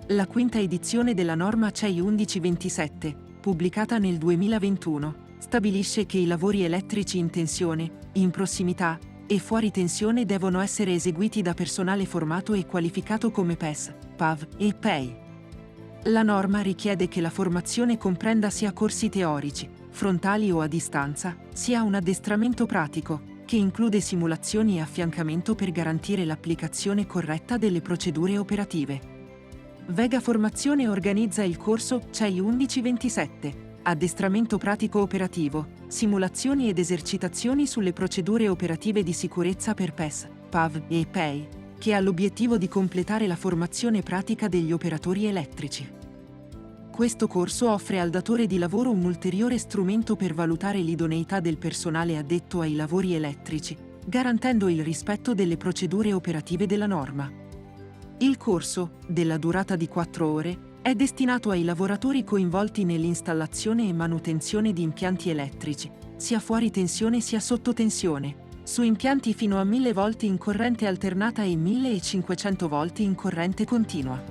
La quinta edizione della norma CEI 1127, pubblicata nel 2021, stabilisce che i lavori elettrici in tensione, in prossimità e fuori tensione devono essere eseguiti da personale formato e qualificato come PES, PAV e PEI. La norma richiede che la formazione comprenda sia corsi teorici, frontali o a distanza, sia un addestramento pratico, che include simulazioni e affiancamento per garantire l'applicazione corretta delle procedure operative. Vega Formazione organizza il corso CEI 1127, addestramento pratico operativo, simulazioni ed esercitazioni sulle procedure operative di sicurezza per PES, PAV e PEI, che ha l'obiettivo di completare la formazione pratica degli operatori elettrici. Questo corso offre al datore di lavoro un ulteriore strumento per valutare l'idoneità del personale addetto ai lavori elettrici, garantendo il rispetto delle procedure operative della norma. Il corso, della durata di 4 ore, è destinato ai lavoratori coinvolti nell'installazione e manutenzione di impianti elettrici, sia fuori tensione sia sotto tensione, su impianti fino a 1000 volt in corrente alternata e 1500 volt in corrente continua.